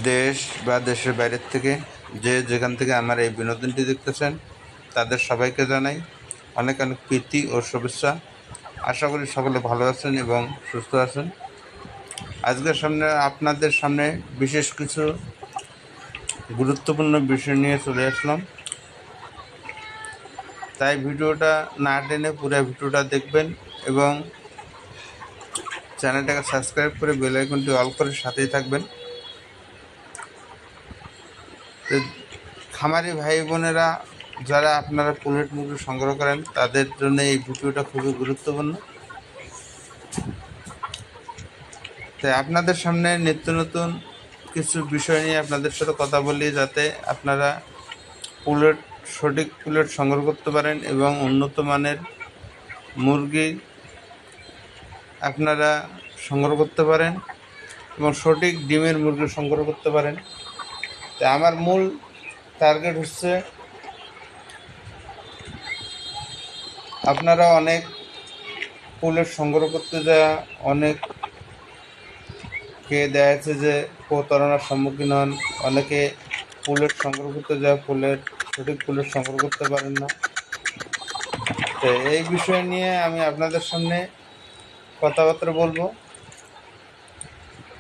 দেশ বা দেশের বাইরের থেকে যে যেখান থেকে আমার এই বিনোদনটি দেখতেছেন তাদের সবাইকে জানাই অনেক অনেক প্রীতি ও শুভেচ্ছা। আশা করি সকলে ভালো আছেন এবং সুস্থ আছেন। আজকের আপনাদের সামনে বিশেষ কিছু গুরুত্বপূর্ণ বিষয় নিয়ে চলে আসলাম, তাই ভিডিওটা না টেনে পুরো ভিডিওটা দেখবেন এবং চ্যানেলটাকে সাবস্ক্রাইব করে বেল আইকনটি অল করে সাথেই থাকবেন। তো খামারি ভাই বোনেরা যারা আপনারা পুলেট মুরগি সংগ্রহ করেন তাদের জন্য এই ভিডিওটা খুবই গুরুত্বপূর্ণ। তাই আপনাদের সামনে নিত্য নতুন কিছু বিষয় নিয়ে আপনাদের সাথে কথা বলি, যাতে আপনারা সঠিক পুলেট সংগ্রহ করতে পারেন এবং উন্নত মানের মুরগি আপনারা সংগ্রহ করতে পারেন এবং সঠিক ডিমের মুরগি সংগ্রহ করতে পারেন। তাই আমার মূল টার্গেট হচ্ছে আপনারা অনেক পুলেট সংগ্রহ করতে যাওয়া অনেককে দেখা যাচ্ছে যে প্রতারণার সম্মুখীন হন। অনেকে পুলেট সংগ্রহ করতে যাওয়া সঠিক পুলেট সংগ্রহ করতে পারেন না। তো এই বিষয় নিয়ে আমি আপনাদের সামনে কথাবার্তা বলবো।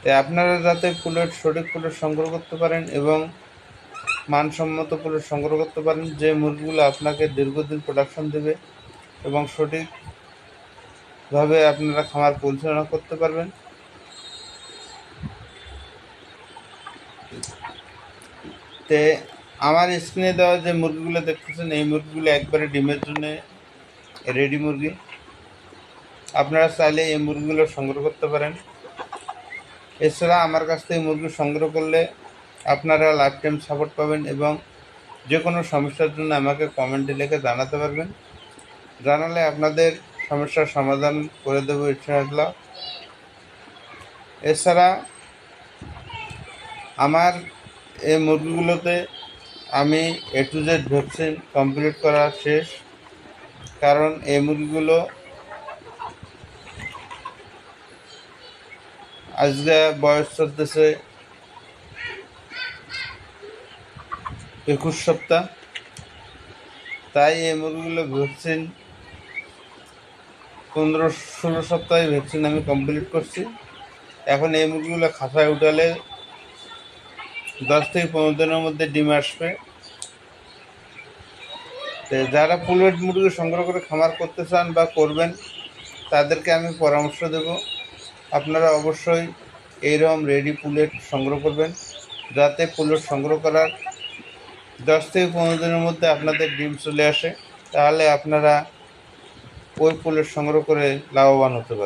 তাই আপনারা যাতে সঠিক পুলেট সংগ্রহ করতে পারেন এবং মানসম্মত পুলেট সংগ্রহ করতে পারেন, যে মুরগিগুলো আপনাকে দীর্ঘদিন প্রোডাকশন দেবে এবং সঠিকভাবে আপনারা খামার পরিচালনা করতে পারবেন। তে আমার স্ক্রিনে দেওয়া যে মুরগিগুলো দেখতেছেন, এই মুরগিগুলো একবারে ডিমের জন্য রেডি মুরগি। আপনারা চাইলে এই মুরগিগুলো সংগ্রহ করতে পারেন। এছাড়া আমার কাছ থেকে মুরগি সংগ্রহ করলে আপনারা লাইফ টাইম সাপোর্ট পাবেন এবং যে কোনো সমস্যার জন্য আমাকে কমেন্টে লিখে জানাতে পারবেন। জানালে আপনাদের সমস্যার সমাধান করে দেবো ইনশাআল্লাহ। এছাড়া আমার এই মুরগিগুলোতে আমি A to Z vaccine complete করা শেষ, কারণ এই মুরগিগুলো আজকে বয়স চলতেছে 21 সপ্তাহ। তাই এই মুরগিগুলো ভ্যাকসিন 15-16 সপ্তাহে ভ্যাকসিন আমি কমপ্লিট করছি। এখন এই মুরগিগুলো খাঁচায় উঠালে 10 থেকে 15 দিনের মধ্যে ডিম আসবে। তো যারা পুলেট মুরগি সংগ্রহ করে খামার করতে চান বা করবেন, তাদেরকে আমি পরামর্শ দেব আপনারা অবশ্যই এইরকম রেডি পুলেট সংগ্রহ করবেন, যাতে পুলেট সংগ্রহ করার 10 থেকে 15 দিনের মধ্যে আপনাদের ডিম চলে আসে। তাহলে আপনারা ওই পুলেট সংগ্রহ করে লাভবান হতে পারেন।